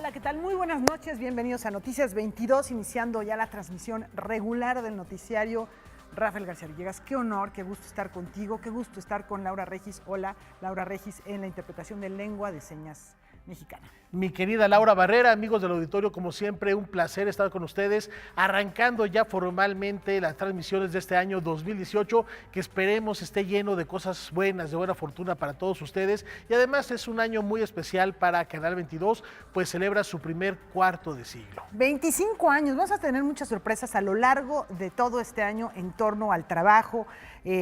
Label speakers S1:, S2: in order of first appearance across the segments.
S1: Hola, ¿qué tal? Muy buenas noches, bienvenidos a Noticias 22, iniciando ya la transmisión regular del noticiario. Rafael García Villegas, qué honor, qué gusto estar contigo, qué gusto estar con Laura Regis. Hola, Laura Regis, en la interpretación de lengua de señas mexicana.
S2: Mi querida Laura Barrera, amigos del auditorio, como siempre, un placer estar con ustedes, arrancando ya formalmente las transmisiones de este año 2018, que esperemos esté lleno de cosas buenas, de buena fortuna para todos ustedes, y además es un año muy especial para Canal 22, pues celebra su primer cuarto de siglo.
S1: 25 años, vamos a tener muchas sorpresas a lo largo de todo este año en torno al trabajo,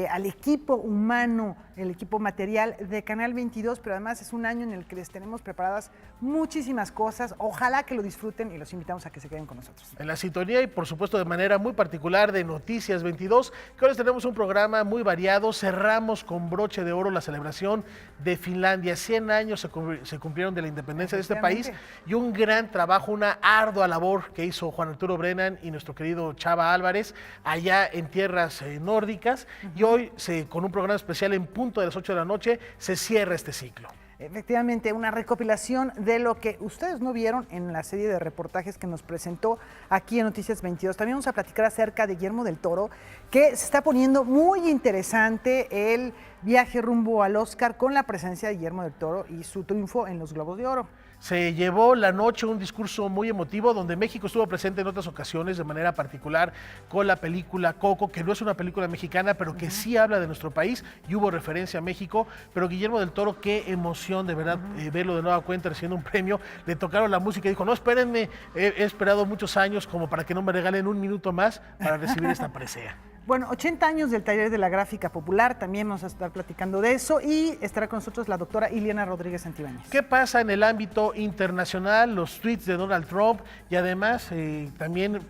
S1: al equipo humano, el equipo material de Canal 22, pero además es un año en el que les tenemos preparadas muchísimas cosas. Ojalá que lo disfruten y los invitamos a que se queden con nosotros.
S2: En la sintonía y por supuesto de manera muy particular de Noticias 22, que hoy les tenemos un programa muy variado. Cerramos con broche de oro la celebración de Finlandia. 100 años se cumplieron de la independencia de este país y un gran trabajo, una ardua labor que hizo Juan Arturo Brennan y nuestro querido Chava Álvarez allá en tierras nórdicas. Y hoy, con un programa especial en punto de las 8 de la noche, se cierra este ciclo.
S1: Efectivamente, una recopilación de lo que ustedes no vieron en la serie de reportajes que nos presentó aquí en Noticias 22. También vamos a platicar acerca de Guillermo del Toro, que se está poniendo muy interesante el viaje rumbo al Oscar con la presencia de Guillermo del Toro y su triunfo en los Globos de Oro.
S2: Se llevó la noche un discurso muy emotivo donde México estuvo presente en otras ocasiones, de manera particular con la película Coco, que no es una película mexicana, pero que sí habla de nuestro país y hubo referencia a México. Pero Guillermo del Toro, qué emoción de verdad verlo de nueva cuenta recibiendo un premio. Le tocaron la música y dijo, no, espérenme, he esperado muchos años como para que no me regalen un minuto más para recibir esta presea.
S1: Bueno, 80 años del taller de la gráfica popular, también vamos a estar platicando de eso y estará con nosotros la doctora Ileana Rodríguez Santibáñez.
S2: ¿Qué pasa en el ámbito internacional? Los tweets de Donald Trump y además también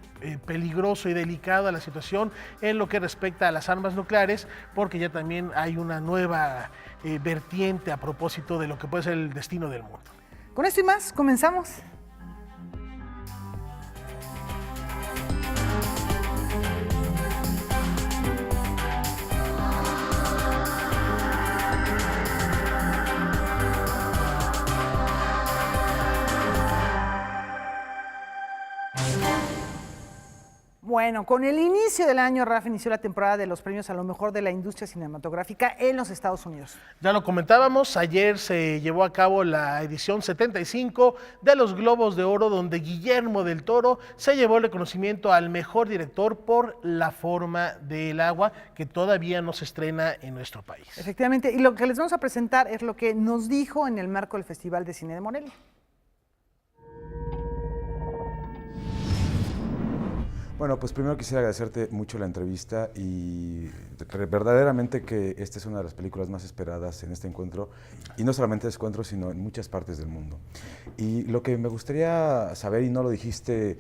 S2: peligroso y delicada la situación en lo que respecta a las armas nucleares, porque ya también hay una nueva vertiente a propósito de lo que puede ser el destino del mundo.
S1: Con esto y más, comenzamos. Bueno, con el inicio del año, Rafa, inició la temporada de los premios a lo mejor de la industria cinematográfica en los Estados Unidos.
S2: Ya lo comentábamos, ayer se llevó a cabo la edición 75 de los Globos de Oro, donde Guillermo del Toro se llevó el reconocimiento al mejor director por La forma del agua, que todavía no se estrena en nuestro país.
S1: Efectivamente, y lo que les vamos a presentar es lo que nos dijo en el marco del Festival de Cine de Morelia.
S3: Bueno, pues primero quisiera agradecerte mucho la entrevista y verdaderamente que esta es una de las películas más esperadas en este encuentro, y no solamente en este encuentro, sino en muchas partes del mundo. Y lo que me gustaría saber, y no lo dijiste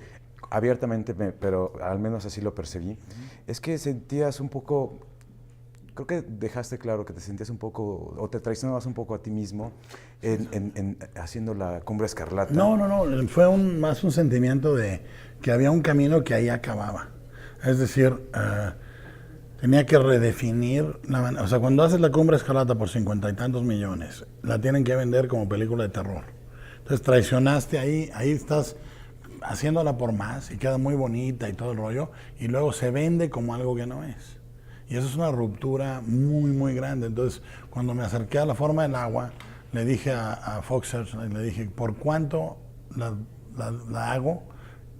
S3: abiertamente, pero al menos así lo percibí, es que sentías un poco, creo que dejaste claro que te sentías un poco, o te traicionabas un poco a ti mismo haciendo la Cumbre Escarlata.
S4: No, fue más un sentimiento de que había un camino que ahí acababa. Es decir, tenía que redefinir, o sea, cuando haces la Cumbre Escarlata por 50 y tantos millones, la tienen que vender como película de terror. Entonces traicionaste ahí estás haciéndola por más y queda muy bonita y todo el rollo, y luego se vende como algo que no es. Y eso es una ruptura muy, muy grande. Entonces, cuando me acerqué a La forma del agua, le dije a Fox Search, le dije, ¿por cuánto la hago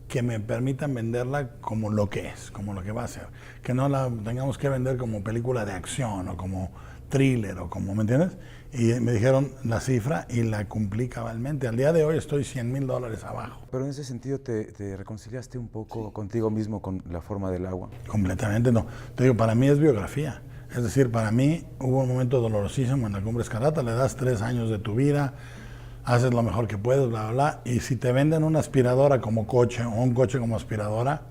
S4: que me permitan venderla como lo que es, como lo que va a ser? Que no la tengamos que vender como película de acción o como thriller o como, ¿me entiendes? Y me dijeron la cifra y la cumplí cabalmente. Al día de hoy estoy $100,000 abajo.
S3: Pero en ese sentido, ¿te reconciliaste un poco contigo mismo con La forma del agua?
S4: Completamente no. Te digo, para mí es biografía. Es decir, para mí hubo un momento dolorosísimo en la Cumbre Escarlata. Le das 3 años de tu vida, haces lo mejor que puedes, bla, bla, bla. Y si te venden una aspiradora como coche o un coche como aspiradora,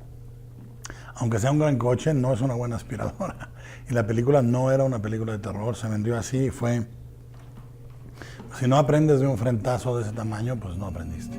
S4: aunque sea un gran coche, no es una buena aspiradora. Y la película no era una película de terror, se vendió así y fue... Si no aprendes de un frentazo de ese tamaño, pues no aprendiste.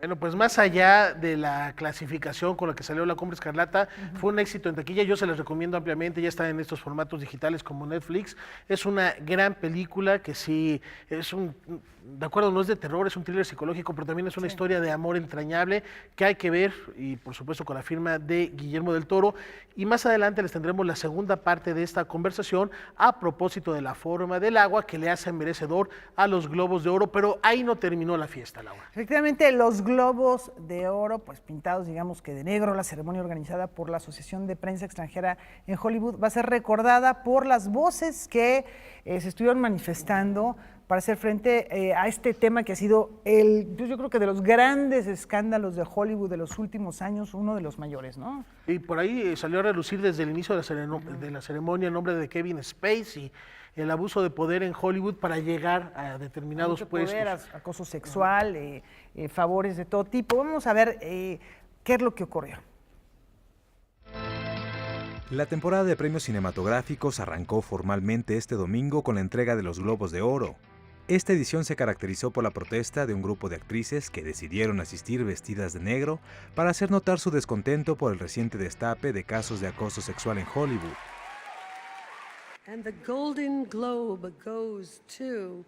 S2: Bueno, pues más allá de la clasificación con la que salió La Cumbre Escarlata, fue un éxito en taquilla. Yo se les recomiendo ampliamente, ya está en estos formatos digitales como Netflix. Es una gran película que sí, de acuerdo, no es de terror, es un thriller psicológico, pero también es una historia de amor entrañable que hay que ver, y por supuesto con la firma de Guillermo del Toro. Y más adelante les tendremos la segunda parte de esta conversación a propósito de la forma del agua que le hace merecedor a los Globos de Oro, pero ahí no terminó la fiesta, Laura.
S1: Efectivamente, los Globos de Oro, pues pintados digamos que de negro, la ceremonia organizada por la Asociación de Prensa Extranjera en Hollywood va a ser recordada por las voces que se estuvieron manifestando para hacer frente a este tema que ha sido yo creo que de los grandes escándalos de Hollywood de los últimos años, uno de los mayores, ¿no?
S2: Y por ahí salió a relucir desde el inicio de la ceremonia el nombre de Kevin Spacey, el abuso de poder en Hollywood para llegar a determinados
S1: Mucho
S2: puestos.
S1: poder, acoso sexual, favores de todo tipo. Vamos a ver qué es lo que ocurrió.
S5: La temporada de premios cinematográficos arrancó formalmente este domingo con la entrega de los Globos de Oro. Esta edición se caracterizó por la protesta de un grupo de actrices que decidieron asistir vestidas de negro para hacer notar su descontento por el reciente destape de casos de acoso sexual en Hollywood.
S6: And the Golden Globe goes to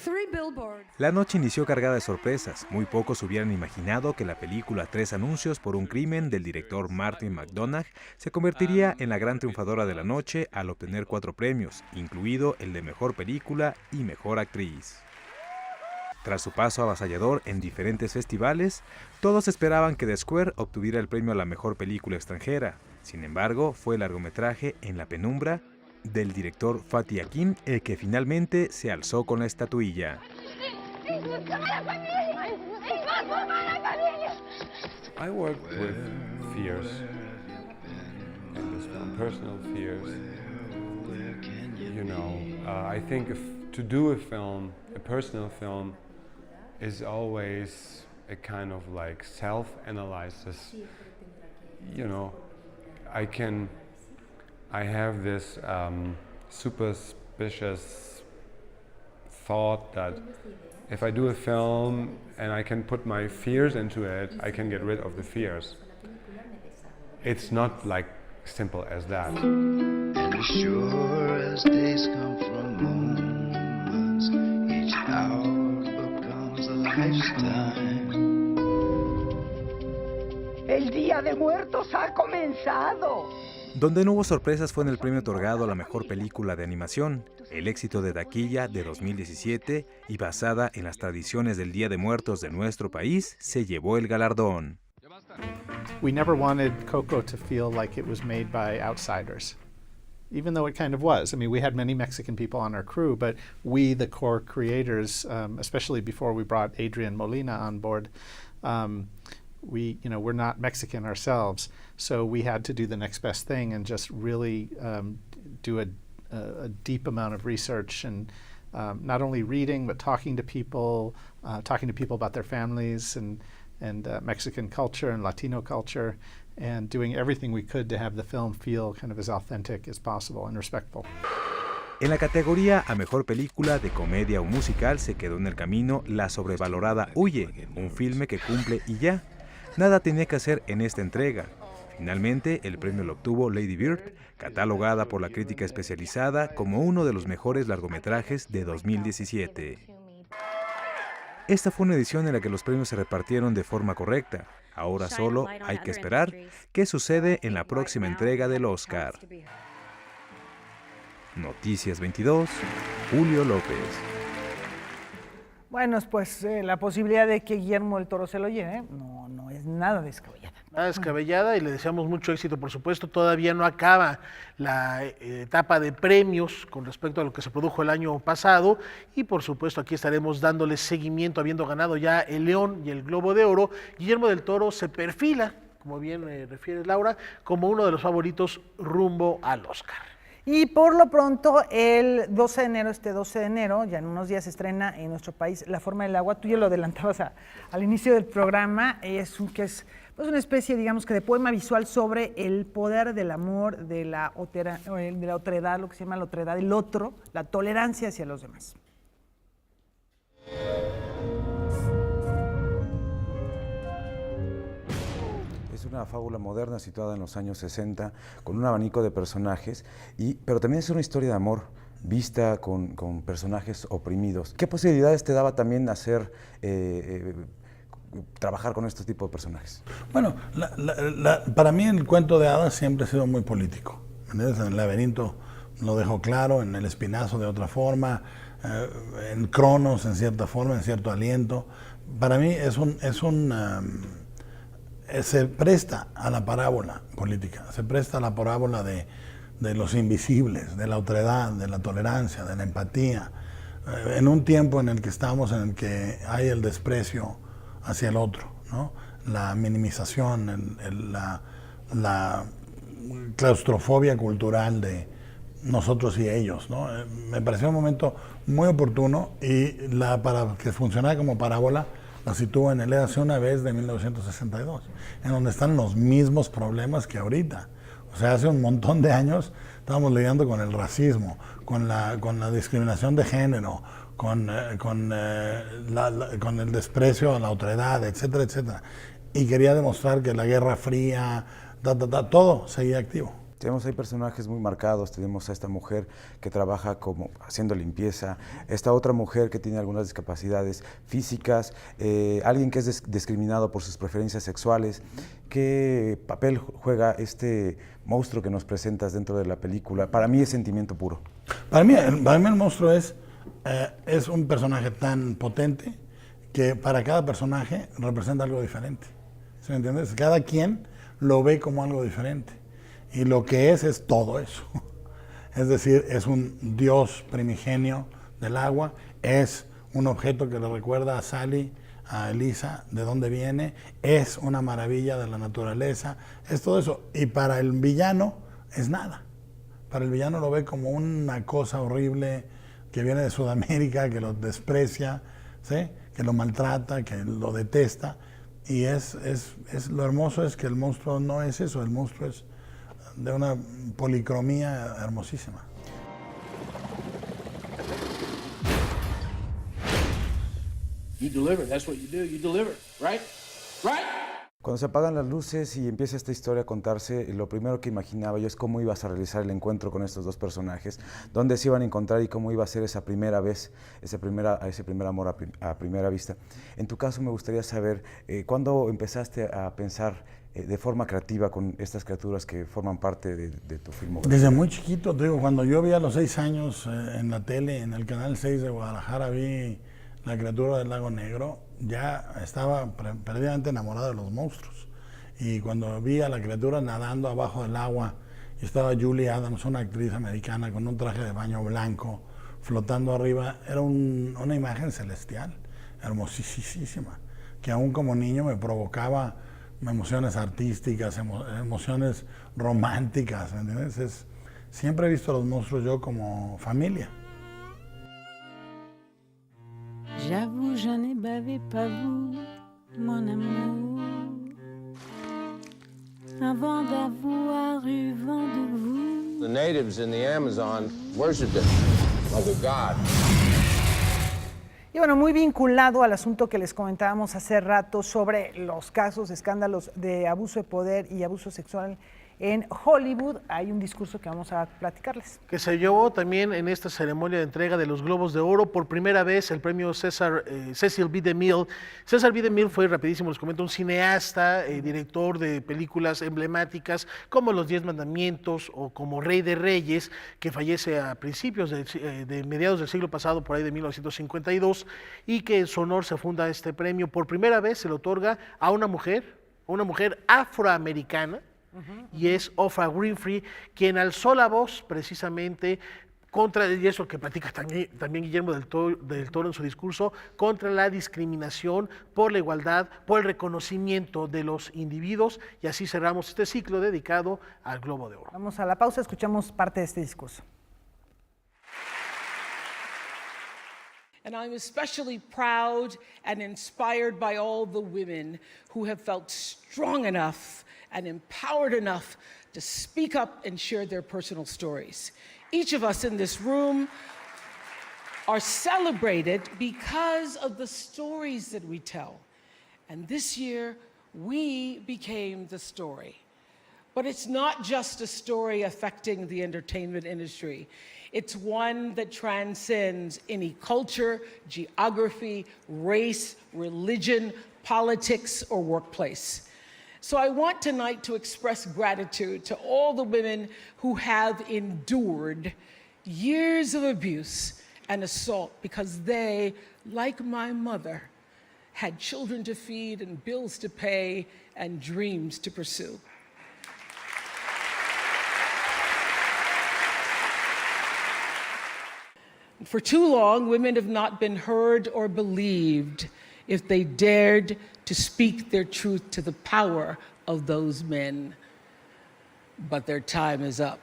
S6: 3 Billboards.
S5: La noche inició cargada de sorpresas. Muy pocos hubieran imaginado que la película 3 anuncios por un crimen del director Martin McDonagh se convertiría en la gran triunfadora de la noche al obtener 4 premios, incluido el de Mejor Película y Mejor Actriz. Tras su paso avasallador en diferentes festivales, todos esperaban que The Square obtuviera el premio a la Mejor Película Extranjera. Sin embargo, fue el largometraje En la penumbra del director Fatih Akin el que finalmente se alzó con la estatuilla.
S7: I worked with fears in this film, personal fears. You know, I think to do a personal film, is always a kind of like self-analysis. You know, I have this superstitious thought that if I do a film and I can put my fears into it, I can get rid of the fears. It's not like simple as that.
S8: And as sure as days come from moments, each hour becomes a lifetime.
S9: El Día de Muertos ha comenzado.
S5: Donde no hubo sorpresas fue en el premio otorgado a la Mejor Película de Animación, el éxito de taquilla de 2017 y basada en las tradiciones del Día de Muertos de nuestro país, se llevó el galardón.
S10: We never wanted Coco to feel like it was made by outsiders, even though it kind of was. I mean, we had many Mexican people on our crew, but we, the core creators, especially before we brought Adrian Molina on board, we're not Mexican ourselves, so we had to do the next best thing and just really do a deep amount of research and not only reading but talking to people about their families and Mexican culture and Latino culture, and doing everything we could to have the film feel kind of as authentic as possible and respectful.
S5: En la categoría a Mejor Película de Comedia o Musical se quedó en el camino la sobrevalorada Huye, un filme que cumple y ya. Nada tenía que hacer en esta entrega. Finalmente, el premio lo obtuvo Lady Bird, catalogada por la crítica especializada como uno de los mejores largometrajes de 2017. Esta fue una edición en la que los premios se repartieron de forma correcta. Ahora solo hay que esperar qué sucede en la próxima entrega del Oscar. Noticias 22, Julio López.
S1: Bueno, pues la posibilidad de que Guillermo del Toro se lo lleve no es nada descabellada.
S2: Nada descabellada, y le deseamos mucho éxito, por supuesto. Todavía no acaba la etapa de premios con respecto a lo que se produjo el año pasado, y por supuesto aquí estaremos dándole seguimiento, habiendo ganado ya el León y el Globo de Oro. Guillermo del Toro se perfila, como bien refieres, Laura, como uno de los favoritos rumbo al Oscar.
S1: Y por lo pronto, el 12 de enero, ya en unos días se estrena en nuestro país La Forma del Agua. Tú ya lo adelantabas al inicio del programa. Es una especie, digamos, que de poema visual sobre el poder del amor, de la otredad, lo que se llama la otredad, el otro, la tolerancia hacia los demás.
S3: Es una fábula moderna situada en los años 60, con un abanico de personajes, pero también es una historia de amor, vista con personajes oprimidos. ¿Qué posibilidades te daba también hacer, trabajar con este tipo de personajes?
S4: Bueno, para mí el cuento de hadas siempre ha sido muy político. ¿Entiendes? En El laberinto lo dejo claro, en El espinazo de otra forma, en Cronos en cierta forma, en cierto aliento. Para mí se presta a la parábola política, se presta a la parábola de los invisibles, de la otredad, de la tolerancia, de la empatía. En un tiempo en el que estamos, en el que hay el desprecio hacia el otro, ¿no? La minimización, la claustrofobia cultural de nosotros y ellos, ¿no? Me pareció un momento muy oportuno y para que funcionara como parábola la sitúo en El Érase una vez de 1962, en donde están los mismos problemas que ahorita. O sea, hace un montón de años estábamos lidiando con el racismo, con la discriminación de género, con el desprecio a la otredad, etcétera, etcétera. Y quería demostrar que la Guerra Fría, todo seguía activo.
S3: Tenemos ahí personajes muy marcados, tenemos a esta mujer que trabaja como haciendo limpieza, esta otra mujer que tiene algunas discapacidades físicas, alguien que es discriminado por sus preferencias sexuales. ¿Qué papel juega este monstruo que nos presentas dentro de la película? Para mí es sentimiento puro.
S4: Para mí el monstruo es un personaje tan potente que para cada personaje representa algo diferente. ¿Sí me entiendes? Cada quien lo ve como algo diferente. Y lo que es todo eso. Es decir, es un dios primigenio del agua, es un objeto que le recuerda a Sally, a Elisa, de dónde viene, es una maravilla de la naturaleza, es todo eso. Y para el villano es nada. Para el villano lo ve como una cosa horrible que viene de Sudamérica, que lo desprecia, ¿sí? Que lo maltrata, que lo detesta. Y lo hermoso es que el monstruo no es eso, el monstruo es de una policromía hermosísima.
S11: You deliver, that's what you do, you deliver, right? Right?
S3: Cuando se apagan las luces y empieza esta historia a contarse, lo primero que imaginaba yo es cómo ibas a realizar el encuentro con estos dos personajes, dónde se iban a encontrar y cómo iba a ser esa primera vez, ese primer amor a primera vista. En tu caso me gustaría saber, ¿cuándo empezaste a pensar de forma creativa con estas criaturas que forman parte de tu filmografía?
S4: Desde muy chiquito, te digo, cuando yo vi a los 6 años en la tele, en el Canal 6 de Guadalajara, vi La criatura del lago Negro, ya estaba perdidamente enamorado de los monstruos. Y cuando vi a la criatura nadando abajo del agua, y estaba Julie Adams, una actriz americana con un traje de baño blanco, flotando arriba, era una imagen celestial, hermosísima, que aún como niño me provocaba emociones artísticas, emociones románticas, ¿entiendes? Siempre he visto a los monstruos yo como familia.
S12: J'avoue, je n'ai bavé pas vous, mon amour, avant d'avoir eu vent de vous.
S13: The natives in the Amazon worshipped it like a god.
S1: Y bueno, muy vinculado al asunto que les comentábamos hace rato sobre los casos, escándalos de abuso de poder y abuso sexual en Hollywood, hay un discurso que vamos a platicarles.
S2: Que se llevó también en esta ceremonia de entrega de los Globos de Oro por primera vez el premio Cecil B. DeMille. Cecil B. DeMille fue, rapidísimo les comento, un cineasta, director de películas emblemáticas como Los 10 Mandamientos o como Rey de Reyes, que fallece a principios de mediados del siglo pasado, por ahí de 1952, y que en su honor se funda este premio. Por primera vez se le otorga a una mujer afroamericana, y es Oprah Winfrey quien alzó la voz precisamente contra, y eso que platica también Guillermo del Toro en su discurso, contra la discriminación, por la igualdad, por el reconocimiento de los individuos, y así cerramos este ciclo dedicado al Globo de Oro.
S1: Vamos a la pausa, escuchamos parte de este discurso.
S14: And I'm especially proud and inspired by all the women who have felt strong enough and empowered enough to speak up and share their personal stories. Each of us in this room are celebrated because of the stories that we tell. And this year, we became the story. But it's not just a story affecting the entertainment industry. It's one that transcends any culture, geography, race, religion, politics, or workplace. So I want tonight to express gratitude to all the women who have endured years of abuse and assault because they, like my mother, had children to feed and bills to pay and dreams to pursue. For too long, women have not been heard or believed if they dared to speak their truth to the power of those men. But their time is up.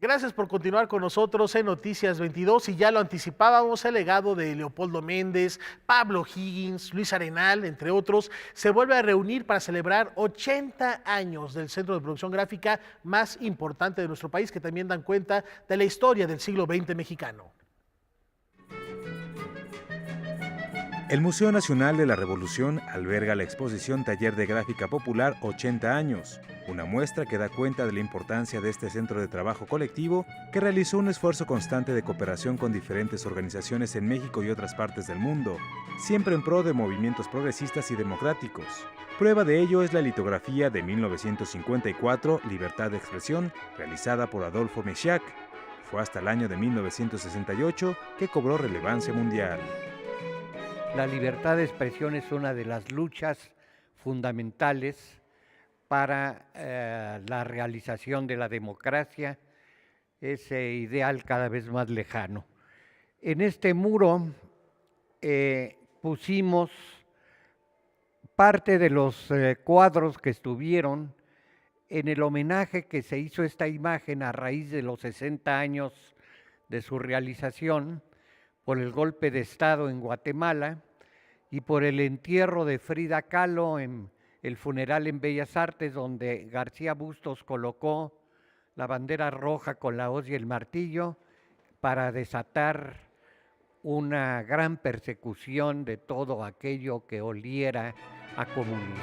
S2: Gracias por continuar con nosotros en Noticias 22 y ya lo anticipábamos, el legado de Leopoldo Méndez, Pablo Higgins, Luis Arenal, entre otros, se vuelve a reunir para celebrar 80 años del centro de producción gráfica más importante de nuestro país, que también dan cuenta de la historia del siglo XX mexicano.
S5: El Museo Nacional de la Revolución alberga la exposición Taller de Gráfica Popular 80 años, una muestra que da cuenta de la importancia de este centro de trabajo colectivo que realizó un esfuerzo constante de cooperación con diferentes organizaciones en México y otras partes del mundo, siempre en pro de movimientos progresistas y democráticos. Prueba de ello es la litografía de 1954, Libertad de Expresión, realizada por Adolfo Meshack. Fue hasta el año de 1968 que cobró relevancia mundial.
S15: La libertad de expresión es una de las luchas fundamentales para la realización de la democracia, ese ideal cada vez más lejano. En este muro pusimos parte de los cuadros que estuvieron en el homenaje que se hizo a esta imagen a raíz de los 60 años de su realización, por el golpe de Estado en Guatemala y por el entierro de Frida Kahlo en el funeral en Bellas Artes, donde García Bustos colocó la bandera roja con la hoz y el martillo para desatar una gran persecución de todo aquello que oliera a comunismo.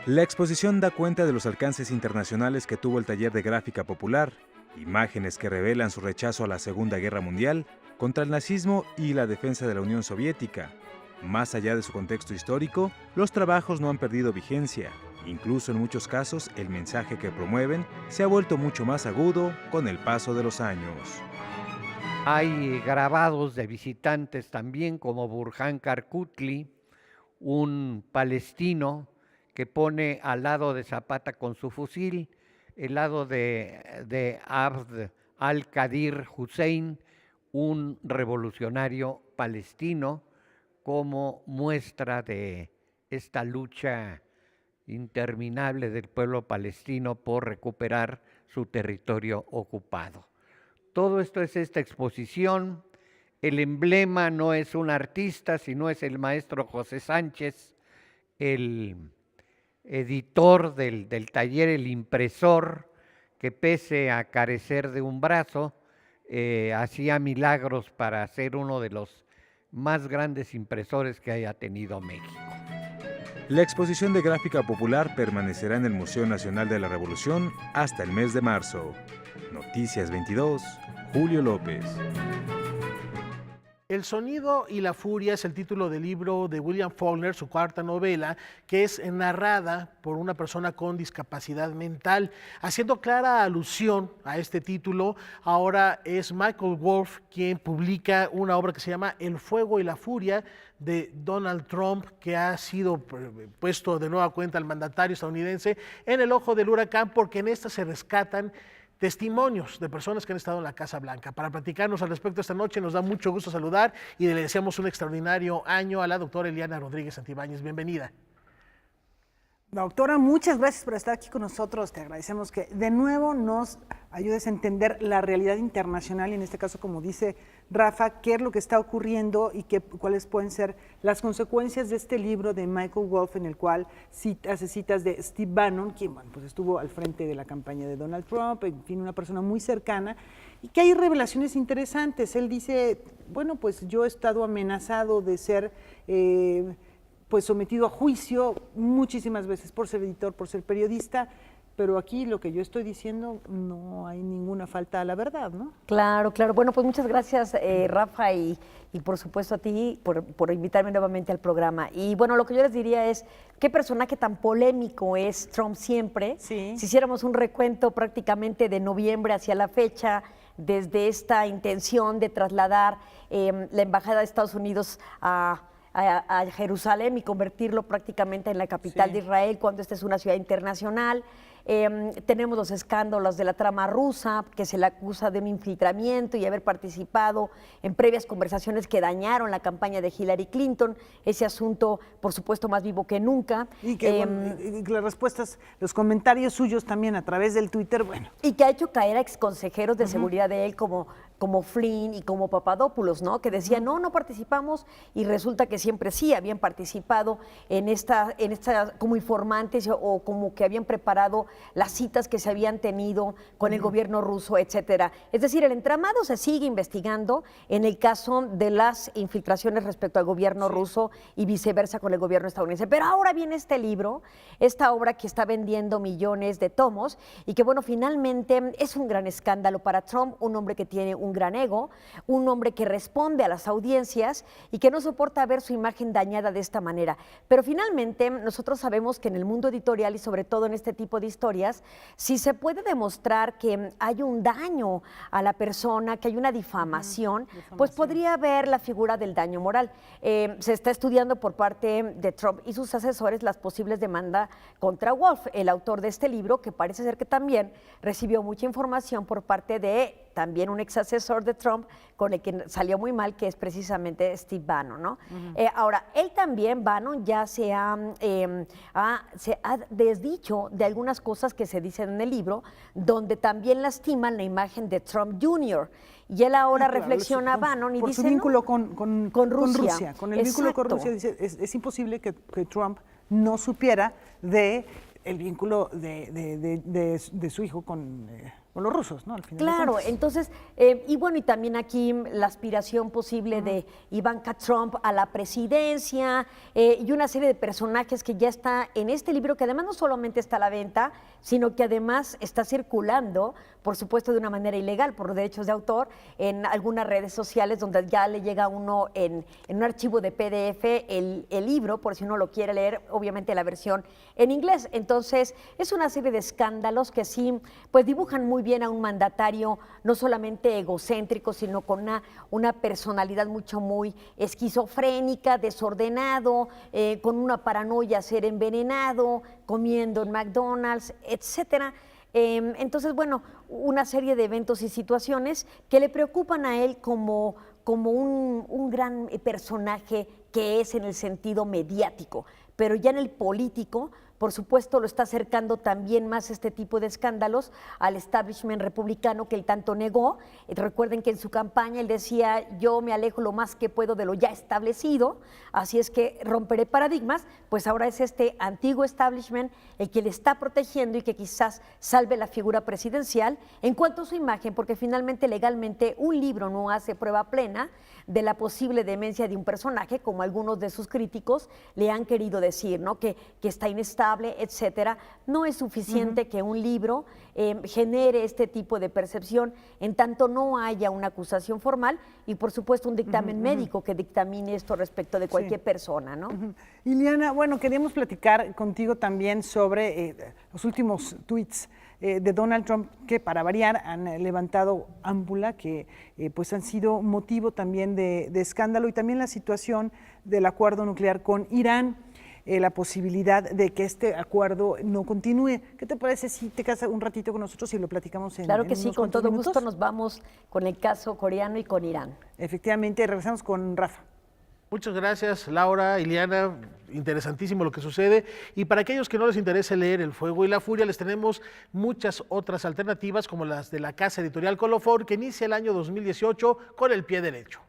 S5: La exposición da cuenta de los alcances internacionales que tuvo el Taller de Gráfica Popular, imágenes que revelan su rechazo a la Segunda Guerra Mundial, contra el nazismo y la defensa de la Unión Soviética. Más allá de su contexto histórico, los trabajos no han perdido vigencia. Incluso en muchos casos, el mensaje que promueven se ha vuelto mucho más agudo con el paso de los años.
S15: Hay grabados de visitantes también, como Burhan Karkutli, un palestino que pone al lado de Zapata con su fusil, el lado de Abd al-Qadir Hussein, un revolucionario palestino, como muestra de esta lucha interminable del pueblo palestino por recuperar su territorio ocupado. Todo esto es esta exposición. El emblema no es un artista, sino es el maestro José Sánchez, el editor del taller, el impresor, que pese a carecer de un brazo, hacía milagros para ser uno de los más grandes impresores que haya tenido México.
S5: La exposición de Gráfica Popular permanecerá en el Museo Nacional de la Revolución hasta el mes de marzo. Noticias 22, Julio López.
S2: El sonido y la furia es el título del libro de William Faulkner, su cuarta novela, que es narrada por una persona con discapacidad mental. Haciendo clara alusión a este título, ahora es Michael Wolff quien publica una obra que se llama El fuego y la furia de Donald Trump, que ha sido puesto de nueva cuenta al mandatario estadounidense en el ojo del huracán, porque en esta se rescatan testimonios de personas que han estado en la Casa Blanca. Para platicarnos al respecto esta noche, nos da mucho gusto saludar y le deseamos un extraordinario año a la doctora Eliana Rodríguez Santibáñez. Bienvenida.
S1: Doctora, muchas gracias por estar aquí con nosotros. Te agradecemos que de nuevo nos ayudes a entender la realidad internacional y en este caso, como dice Rafa, qué es lo que está ocurriendo y cuáles pueden ser las consecuencias de este libro de Michael Wolff, en el cual hace citas de Steve Bannon, quien pues estuvo al frente de la campaña de Donald Trump, en fin, una persona muy cercana, y que hay revelaciones interesantes. Él dice, bueno, pues yo he estado amenazado de ser pues sometido a juicio muchísimas veces por ser editor, por ser periodista, pero aquí lo que yo estoy diciendo no hay ninguna falta a la verdad, ¿no?
S16: Claro, claro. Bueno, pues muchas gracias, Rafa, y por supuesto a ti por invitarme nuevamente al programa. Y bueno, lo que yo les diría es, qué personaje tan polémico es Trump siempre.
S1: Sí.
S16: Si hiciéramos un recuento prácticamente de noviembre hacia la fecha, desde esta intención de trasladar la Embajada de Estados Unidos a Jerusalén y convertirlo prácticamente en la capital de Israel, cuando esta es una ciudad internacional. Tenemos los escándalos de la trama rusa, que se le acusa de un infiltramiento y haber participado en previas conversaciones que dañaron la campaña de Hillary Clinton. Ese asunto, por supuesto, más vivo que nunca.
S1: Y que y las respuestas, los comentarios suyos también a través del Twitter, bueno.
S16: Y que ha hecho caer a exconsejeros de seguridad de él como Flynn y como Papadopoulos, ¿no? Que decían, no participamos, y resulta que siempre sí habían participado en esta como informantes o como que habían preparado las citas que se habían tenido con el gobierno ruso, etcétera. Es decir, el entramado se sigue investigando en el caso de las infiltraciones respecto al gobierno ruso y viceversa con el gobierno estadounidense. Pero ahora viene este libro, esta obra que está vendiendo millones de tomos y que, bueno, finalmente es un gran escándalo para Trump, un hombre que tiene un gran ego, un hombre que responde a las audiencias y que no soporta ver su imagen dañada de esta manera. Pero finalmente nosotros sabemos que en el mundo editorial y sobre todo en este tipo de historias, si se puede demostrar que hay un daño a la persona, que hay una difamación, pues podría haber la figura del daño moral. Se está estudiando por parte de Trump y sus asesores las posibles demandas contra Wolff, el autor de este libro, que parece ser que también recibió mucha información por parte de también un ex asesor de Trump con el que salió muy mal, que es precisamente Steve Bannon, ¿no? Ahora, él también, Bannon, ya se ha desdicho de algunas cosas que se dicen en el libro, donde también lastiman la imagen de Trump Jr., y él ahora reflexiona, Bannon, y
S1: por
S16: dice,
S1: su vínculo con Rusia. Con el vínculo con
S16: Exacto.
S1: Rusia, dice, es imposible que Trump no supiera de el vínculo de su hijo con los rusos, ¿no? Al final de
S16: Claro,
S1: cuentas.
S16: entonces, y bueno, y también aquí la aspiración posible de Ivanka Trump a la presidencia, y una serie de personajes que ya está en este libro, que además no solamente está a la venta, sino que además está circulando, por supuesto de una manera ilegal, por derechos de autor, en algunas redes sociales donde ya le llega a uno en un archivo de PDF el libro, por si uno lo quiere leer, obviamente la versión en inglés. Entonces, es una serie de escándalos que sí, pues dibujan muy bien a un mandatario no solamente egocéntrico, sino con una personalidad muy esquizofrénica, desordenado, con una paranoia a ser envenenado, comiendo en McDonald's, etcétera. Entonces, bueno, una serie de eventos y situaciones que le preocupan a él como un gran personaje que es en el sentido mediático, pero ya en el político, por supuesto, lo está acercando también más este tipo de escándalos al establishment republicano que él tanto negó. Recuerden que en su campaña él decía, yo me alejo lo más que puedo de lo ya establecido, así es que romperé paradigmas. Pues ahora es este antiguo establishment el que le está protegiendo y que quizás salve la figura presidencial en cuanto a su imagen, porque finalmente legalmente un libro no hace prueba plena de la posible demencia de un personaje, como algunos de sus críticos le han querido decir, ¿no? Que está inestable, etcétera. No es suficiente que un libro genere este tipo de percepción en tanto no haya una acusación formal y, por supuesto, un dictamen médico que dictamine esto respecto de cualquier persona, ¿no?
S1: Iliana, bueno, queríamos platicar contigo también sobre los últimos tweets de Donald Trump, que para variar han levantado ámpula, que pues han sido motivo también de escándalo, y también la situación del acuerdo nuclear con Irán, la posibilidad de que este acuerdo no continúe. ¿Qué te parece si te quedas un ratito con nosotros y lo platicamos en
S16: Claro que
S1: en
S16: sí,
S1: unos
S16: con
S1: cuantos
S16: todo
S1: minutos?
S16: gusto nos vamos con el caso coreano y con Irán.
S1: Efectivamente, regresamos con Rafa.
S2: Muchas gracias, Laura, Iliana. Interesantísimo lo que sucede. Y para aquellos que no les interese leer El Fuego y la Furia, les tenemos muchas otras alternativas, como las de la casa editorial Colofón, que inicia el año 2018 con el pie derecho.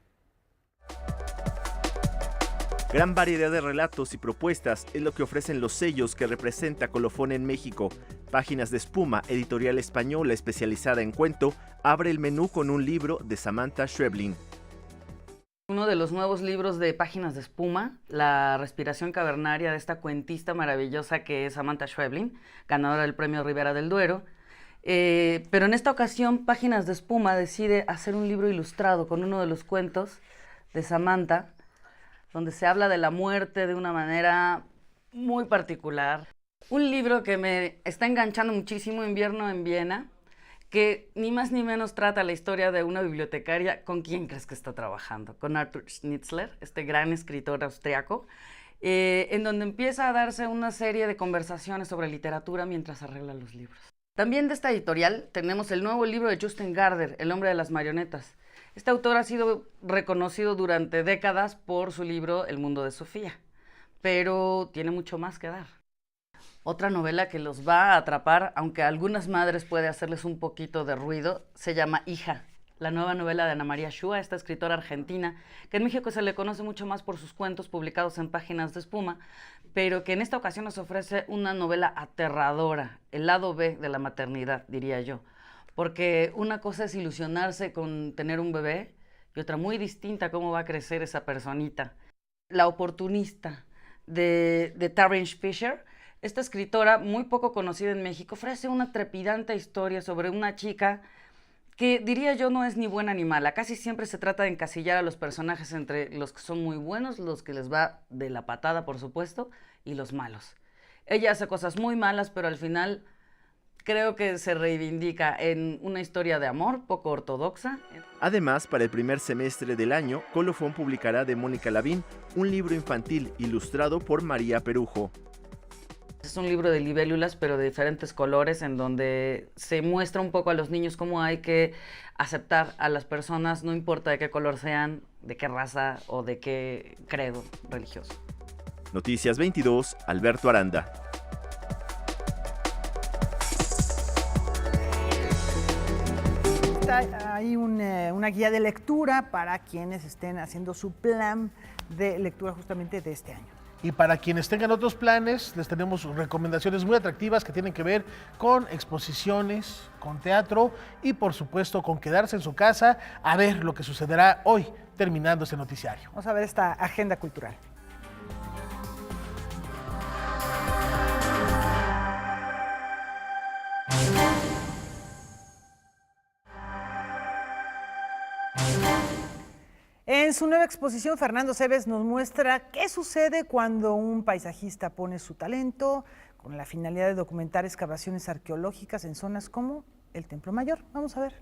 S17: Gran variedad de relatos y propuestas es lo que ofrecen los sellos que representa Colofón en México. Páginas de Espuma, editorial española especializada en cuento, abre el menú con un libro de Samantha Schweblin.
S18: Uno de los nuevos libros de Páginas de Espuma, La respiración cavernaria de esta cuentista maravillosa que es Samantha Schweblin, ganadora del Premio Ribera del Duero. Pero en esta ocasión Páginas de Espuma decide hacer un libro ilustrado con uno de los cuentos de Samantha, donde se habla de la muerte de una manera muy particular. Un libro que me está enganchando muchísimo, Invierno en Viena, que ni más ni menos trata la historia de una bibliotecaria. ¿Con quién crees que está trabajando? Con Arthur Schnitzler, este gran escritor austriaco, en donde empieza a darse una serie de conversaciones sobre literatura mientras arregla los libros. También de esta editorial tenemos el nuevo libro de Justin Garder, El hombre de las marionetas. Este autor ha sido reconocido durante décadas por su libro El mundo de Sofía, pero tiene mucho más que dar. Otra novela que los va a atrapar, aunque a algunas madres puede hacerles un poquito de ruido, se llama Hija, la nueva novela de Ana María Shua, esta escritora argentina, que en México se le conoce mucho más por sus cuentos publicados en Páginas de Espuma, pero que en esta ocasión nos ofrece una novela aterradora, el lado B de la maternidad, diría yo. Porque una cosa es ilusionarse con tener un bebé y otra muy distinta cómo va a crecer esa personita. La oportunista de Tarryn Fisher, esta escritora muy poco conocida en México, ofrece una trepidante historia sobre una chica que diría yo no es ni buena ni mala. Casi siempre se trata de encasillar a los personajes entre los que son muy buenos, los que les va de la patada por supuesto, y los malos. Ella hace cosas muy malas, pero al final creo que se reivindica en una historia de amor poco ortodoxa.
S17: Además, para el primer semestre del año, Colofón publicará de Mónica Lavín un libro infantil ilustrado por María Perujo.
S18: Es un libro de libélulas, pero de diferentes colores, en donde se muestra un poco a los niños cómo hay que aceptar a las personas, no importa de qué color sean, de qué raza o de qué credo religioso.
S17: Noticias 22, Alberto Aranda.
S1: Hay una guía de lectura para quienes estén haciendo su plan de lectura justamente de este año.
S2: Y para quienes tengan otros planes, les tenemos recomendaciones muy atractivas que tienen que ver con exposiciones, con teatro y por supuesto con quedarse en su casa a ver lo que sucederá hoy terminando este noticiario.
S1: Vamos a ver esta agenda cultural. En su nueva exposición, Fernando Cebes nos muestra qué sucede cuando un paisajista pone su talento con la finalidad de documentar excavaciones arqueológicas en zonas como el Templo Mayor. Vamos a ver.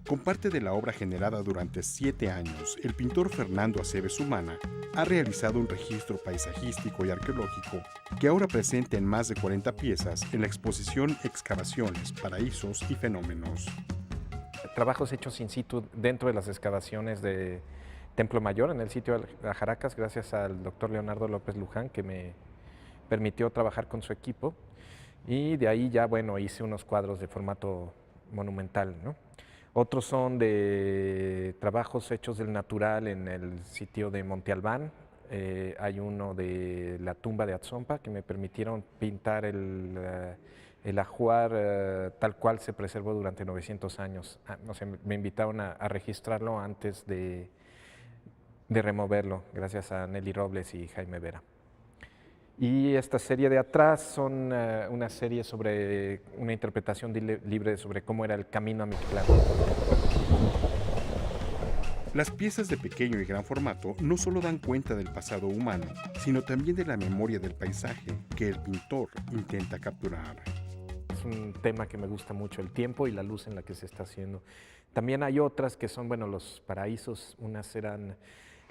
S19: Con parte de la obra generada durante 7 años, el pintor Fernando Aceves Humana ha realizado un registro paisajístico y arqueológico que ahora presenta en más de 40 piezas en la exposición Excavaciones, Paraísos y Fenómenos.
S20: Trabajos hechos in situ dentro de las excavaciones de Templo Mayor, en el sitio de Ajaracas, gracias al doctor Leonardo López Luján, que me permitió trabajar con su equipo. Y de ahí ya, bueno, hice unos cuadros de formato monumental, ¿no? Otros son de trabajos hechos del natural en el sitio de Monte Albán. Hay uno de la tumba de Atzompa que me permitieron pintar el ajuar tal cual se preservó durante 900 años. O sea, me invitaron a registrarlo antes de removerlo, gracias a Nelly Robles y Jaime Vera. Y esta serie de atrás son una serie sobre una interpretación libre sobre cómo era el camino a Mictlán.
S19: Las piezas de pequeño y gran formato no solo dan cuenta del pasado humano, sino también de la memoria del paisaje que el pintor intenta capturar.
S20: Es un tema que me gusta mucho, el tiempo y la luz en la que se está haciendo. También hay otras que son, bueno, los paraísos. Unas eran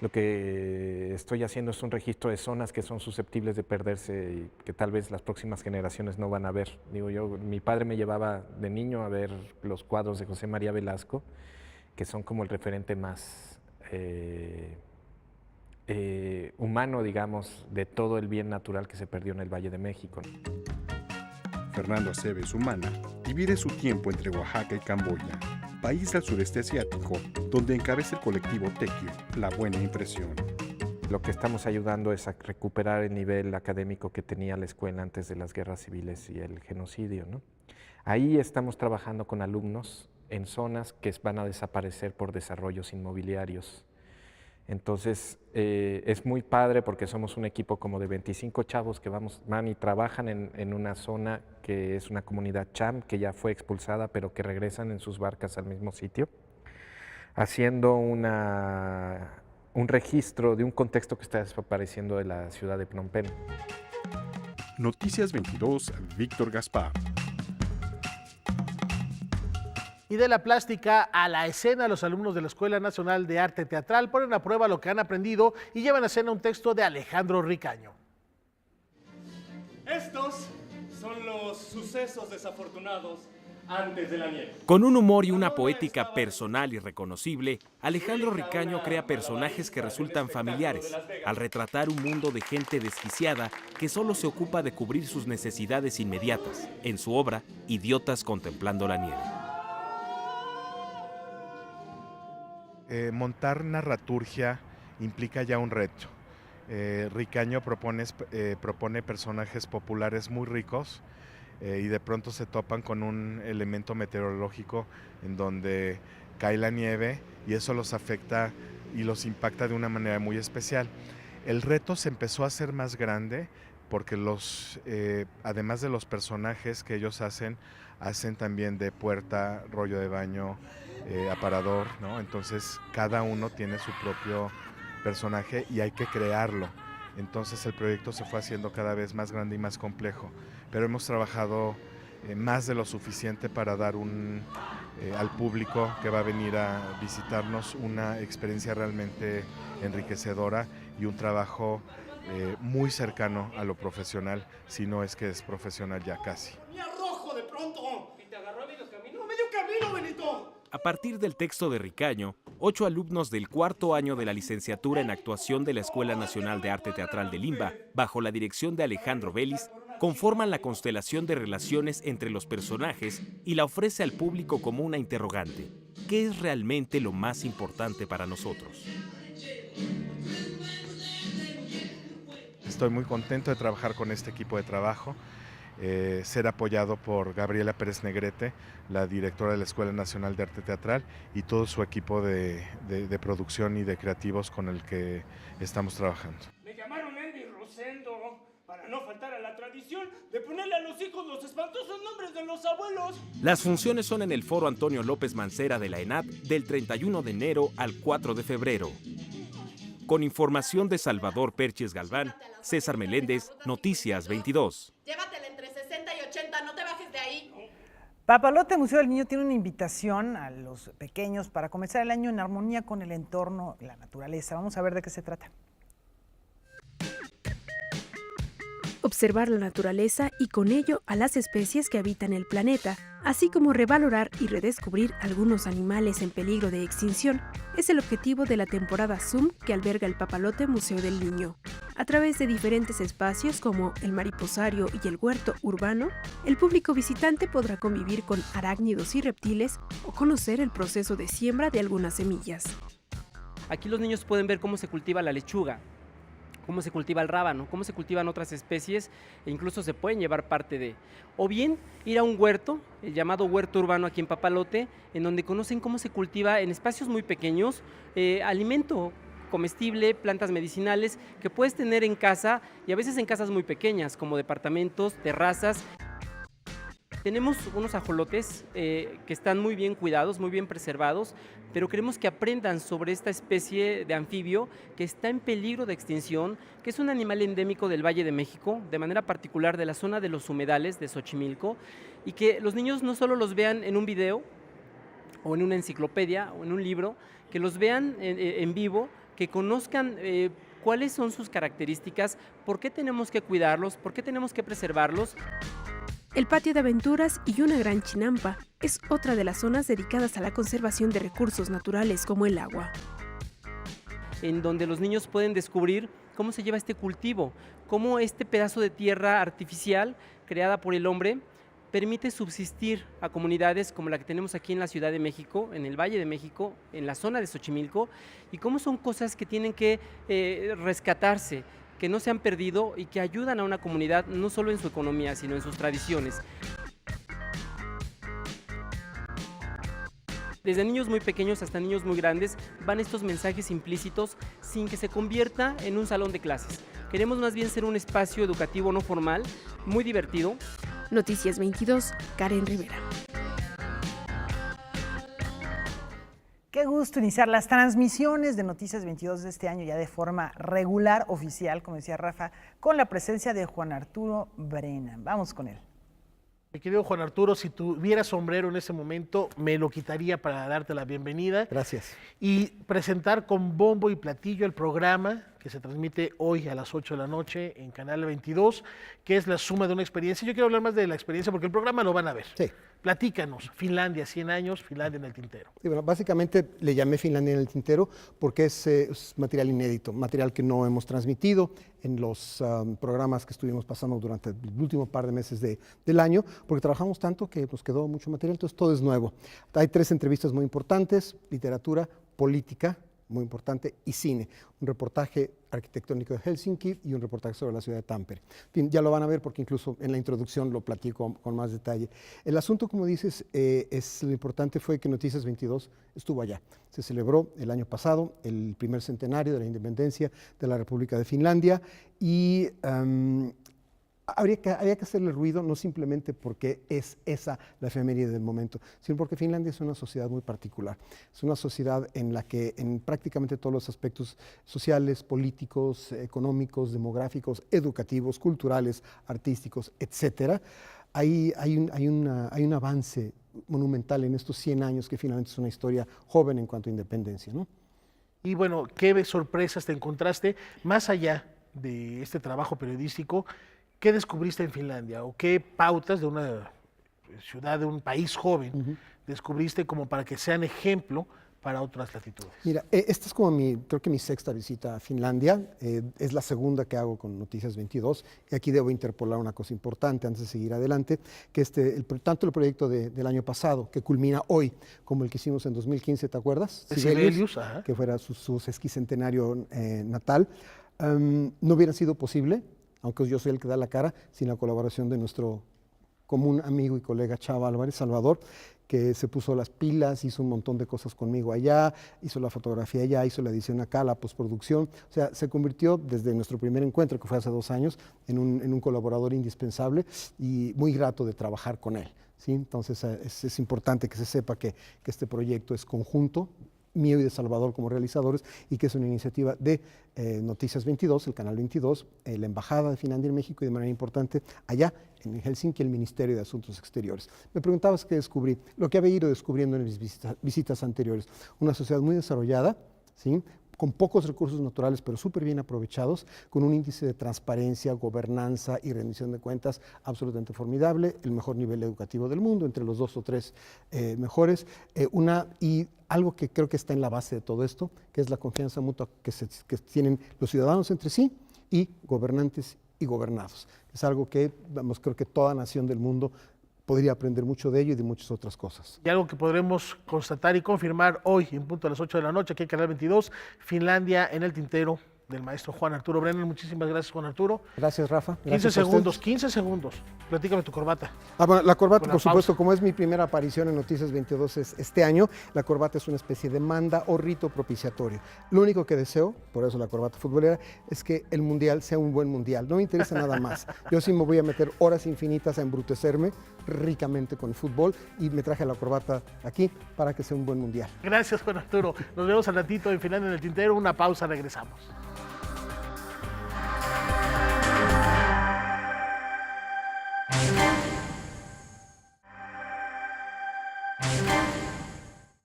S20: Lo que estoy haciendo es un registro de zonas que son susceptibles de perderse y que tal vez las próximas generaciones no van a ver. Digo yo, mi padre me llevaba de niño a ver los cuadros de José María Velasco, que son como el referente más humano, digamos, de todo el bien natural que se perdió en el Valle de México.
S19: Fernando Aceves Humana divide su tiempo entre Oaxaca y Camboya, país del sureste asiático, donde encabeza el colectivo Tequio, La Buena Impresión.
S20: Lo que estamos ayudando es a recuperar el nivel académico que tenía la escuela antes de las guerras civiles y el genocidio, ¿no? Ahí estamos trabajando con alumnos en zonas que van a desaparecer por desarrollos inmobiliarios. Entonces, es muy padre porque somos un equipo como de 25 chavos que van y trabajan en una zona que es una comunidad cham, que ya fue expulsada, pero que regresan en sus barcas al mismo sitio, haciendo un registro de un contexto que está desapareciendo de la ciudad de Phnom Penh.
S19: Noticias 22, Víctor Gaspar.
S2: Y de la plástica a la escena, los alumnos de la Escuela Nacional de Arte Teatral ponen a prueba lo que han aprendido y llevan a escena un texto de Alejandro Ricaño.
S21: Estos son los sucesos desafortunados antes de la nieve.
S22: Con un humor y una poética personal y reconocible, Alejandro Ricaño crea personajes que resultan familiares, al retratar un mundo de gente desquiciada que solo se ocupa de cubrir sus necesidades inmediatas, en su obra Idiotas contemplando la nieve.
S23: Montar narraturgia implica ya un reto. Ricaño propone personajes populares muy ricos y de pronto se topan con un elemento meteorológico en donde cae la nieve y eso los afecta y los impacta de una manera muy especial. El reto se empezó a hacer más grande porque además de los personajes que ellos hacen también de puerta, rollo de baño, aparador, ¿no? Entonces cada uno tiene su propio personaje y hay que crearlo. Entonces el proyecto se fue haciendo cada vez más grande y más complejo, pero hemos trabajado más de lo suficiente para dar al público que va a venir a visitarnos una experiencia realmente enriquecedora y un trabajo muy cercano a lo profesional, si no es que es profesional ya casi.
S21: ¡Mira rojo de pronto! ¿Y te agarró a medio camino? ¡Medio camino, Benito!
S22: A partir del texto de Ricaño, 8 alumnos del cuarto año de la licenciatura en actuación de la Escuela Nacional de Arte Teatral de Limba, bajo la dirección de Alejandro Vélez, conforman la constelación de relaciones entre los personajes y la ofrece al público como una interrogante. ¿Qué es realmente lo más importante para nosotros?
S23: Estoy muy contento de trabajar con este equipo de trabajo, ser apoyado por Gabriela Pérez Negrete, la directora de la Escuela Nacional de Arte Teatral, y todo su equipo de producción y de creativos con el que estamos trabajando.
S21: Me llamaron Elvis Rosendo para no faltar a la tradición de ponerle a los hijos los espantosos nombres de los abuelos.
S22: Las funciones son en el Foro Antonio López Mancera de la ENAP del 31 de enero al 4 de febrero. Con información de Salvador Perches Galván, César Meléndez, Noticias 22.
S24: Llévatela entre 60 y 80, no te bajes de ahí.
S1: Papalote Museo del Niño tiene una invitación a los pequeños para comenzar el año en armonía con el entorno y la naturaleza. Vamos a ver de qué se trata.
S25: Observar la naturaleza y con ello a las especies que habitan el planeta, así como revalorar y redescubrir algunos animales en peligro de extinción, es el objetivo de la temporada Zoom que alberga el Papalote Museo del Niño. A través de diferentes espacios como el mariposario y el huerto urbano, el público visitante podrá convivir con arácnidos y reptiles o conocer el proceso de siembra de algunas semillas.
S26: Aquí los niños pueden ver cómo se cultiva la lechuga, cómo se cultiva el rábano, cómo se cultivan otras especies e incluso se pueden llevar parte de. O bien ir a un huerto, el llamado huerto urbano aquí en Papalote, en donde conocen cómo se cultiva en espacios muy pequeños alimento comestible, plantas medicinales que puedes tener en casa y a veces en casas muy pequeñas como departamentos, terrazas. Tenemos unos ajolotes que están muy bien cuidados, muy bien preservados, pero queremos que aprendan sobre esta especie de anfibio que está en peligro de extinción, que es un animal endémico del Valle de México, de manera particular de la zona de los humedales de Xochimilco, y que los niños no solo los vean en un video o en una enciclopedia o en un libro, que los vean en vivo que conozcan cuáles son sus características, por qué tenemos que cuidarlos, por qué tenemos que preservarlos.
S25: El patio de aventuras y una gran chinampa es otra de las zonas dedicadas a la conservación de recursos naturales como el agua.
S26: En donde los niños pueden descubrir cómo se lleva este cultivo, cómo este pedazo de tierra artificial creada por el hombre permite subsistir a comunidades como la que tenemos aquí en la Ciudad de México, en el Valle de México, en la zona de Xochimilco, y cómo son cosas que tienen que rescatarse, que no se han perdido y que ayudan a una comunidad no solo en su economía, sino en sus tradiciones. Desde niños muy pequeños hasta niños muy grandes van estos mensajes implícitos sin que se convierta en un salón de clases. Queremos más bien ser un espacio educativo no formal, muy divertido.
S25: Noticias 22, Karen Rivera.
S1: Qué gusto iniciar las transmisiones de Noticias 22 de este año ya de forma regular, oficial, como decía Rafa, con la presencia de Juan Arturo Brennan. Vamos con él.
S2: Mi querido Juan Arturo, si tuviera sombrero en ese momento, me lo quitaría para darte la bienvenida.
S6: Gracias.
S2: Y presentar con bombo y platillo el programa que se transmite hoy a las 8 de la noche en Canal 22, que es la suma de una experiencia. Yo quiero hablar más de la experiencia porque el programa lo van a ver.
S6: Sí.
S2: Platícanos, Finlandia, 100 años, Finlandia en el tintero.
S6: Sí, bueno, básicamente le llamé Finlandia en el tintero porque es material inédito, material que no hemos transmitido en los programas que estuvimos pasando durante el último par de meses del año, porque trabajamos tanto que nos quedó mucho material, entonces todo es nuevo. Hay 3 entrevistas muy importantes: literatura, política, muy importante, y cine. Un reportaje arquitectónico de Helsinki y un reportaje sobre la ciudad de Tampere. En fin, ya lo van a ver porque incluso en la introducción lo platico con más detalle. El asunto, como dices, lo importante fue que Noticias 22 estuvo allá. Se celebró el año pasado el primer centenario de la independencia de la República de Finlandia y había que hacerle ruido, no simplemente porque es esa la efeméride del momento, sino porque Finlandia es una sociedad muy particular. Es una sociedad en la que en prácticamente todos los aspectos sociales, políticos, económicos, demográficos, educativos, culturales, artísticos, etcétera, hay un avance monumental en estos 100 años que finalmente es una historia joven en cuanto a independencia, ¿no?
S2: Y bueno, ¿qué sorpresas te encontraste más allá de este trabajo periodístico? ¿Qué descubriste en Finlandia o qué pautas de una ciudad, de un país joven, descubriste como para que sean ejemplo para otras latitudes?
S6: Mira, esta es como creo que mi 6ª visita a Finlandia, es la segunda que hago con Noticias 22, y aquí debo interpolar una cosa importante antes de seguir adelante, que tanto el proyecto del año pasado, que culmina hoy, como el que hicimos en 2015, ¿te acuerdas?
S2: Sibelius,
S6: que fuera su sesquicentenario natal, no hubiera sido posible, aunque yo soy el que da la cara, sin la colaboración de nuestro común amigo y colega Chava Álvarez, Salvador, que se puso las pilas, hizo un montón de cosas conmigo allá, hizo la fotografía allá, hizo la edición acá, la postproducción. O sea, se convirtió desde nuestro primer encuentro, que fue hace 2 años, en un colaborador indispensable y muy grato de trabajar con él, ¿sí? Entonces es importante que se sepa que este proyecto es conjunto, mío y de Salvador como realizadores, y que es una iniciativa de Noticias 22, el canal 22, la Embajada de Finlandia en México y de manera importante allá en Helsinki el Ministerio de Asuntos Exteriores. Me preguntabas qué descubrí, lo que había ido descubriendo en mis visitas anteriores, una sociedad muy desarrollada, ¿sí?, con pocos recursos naturales, pero súper bien aprovechados, con un índice de transparencia, gobernanza y rendición de cuentas absolutamente formidable, el mejor nivel educativo del mundo, entre los 2 o 3 mejores, y algo que creo que está en la base de todo esto, que es la confianza mutua que tienen los ciudadanos entre sí y gobernantes y gobernados. Es algo que, creo que toda nación del mundo podría aprender mucho de ello y de muchas otras cosas.
S2: Y algo que podremos constatar y confirmar hoy, en punto a las 8 de la noche, aquí en Canal 22, Finlandia en el tintero, del maestro Juan Arturo Brennan. Muchísimas gracias, Juan Arturo.
S6: Gracias, Rafa.
S2: 15 segundos, 15 segundos. Platícame tu corbata.
S6: Bueno, la corbata, por supuesto, como es mi primera aparición en Noticias 22 este año, la corbata es una especie de manda o rito propiciatorio. Lo único que deseo, por eso la corbata futbolera, es que el Mundial sea un buen Mundial. No me interesa nada más. Yo sí me voy a meter horas infinitas a embrutecerme ricamente con el fútbol y me traje la corbata aquí para que sea un buen Mundial.
S2: Gracias, Juan Arturo. Nos vemos al ratito en Finlandia en el tintero. Una pausa, regresamos.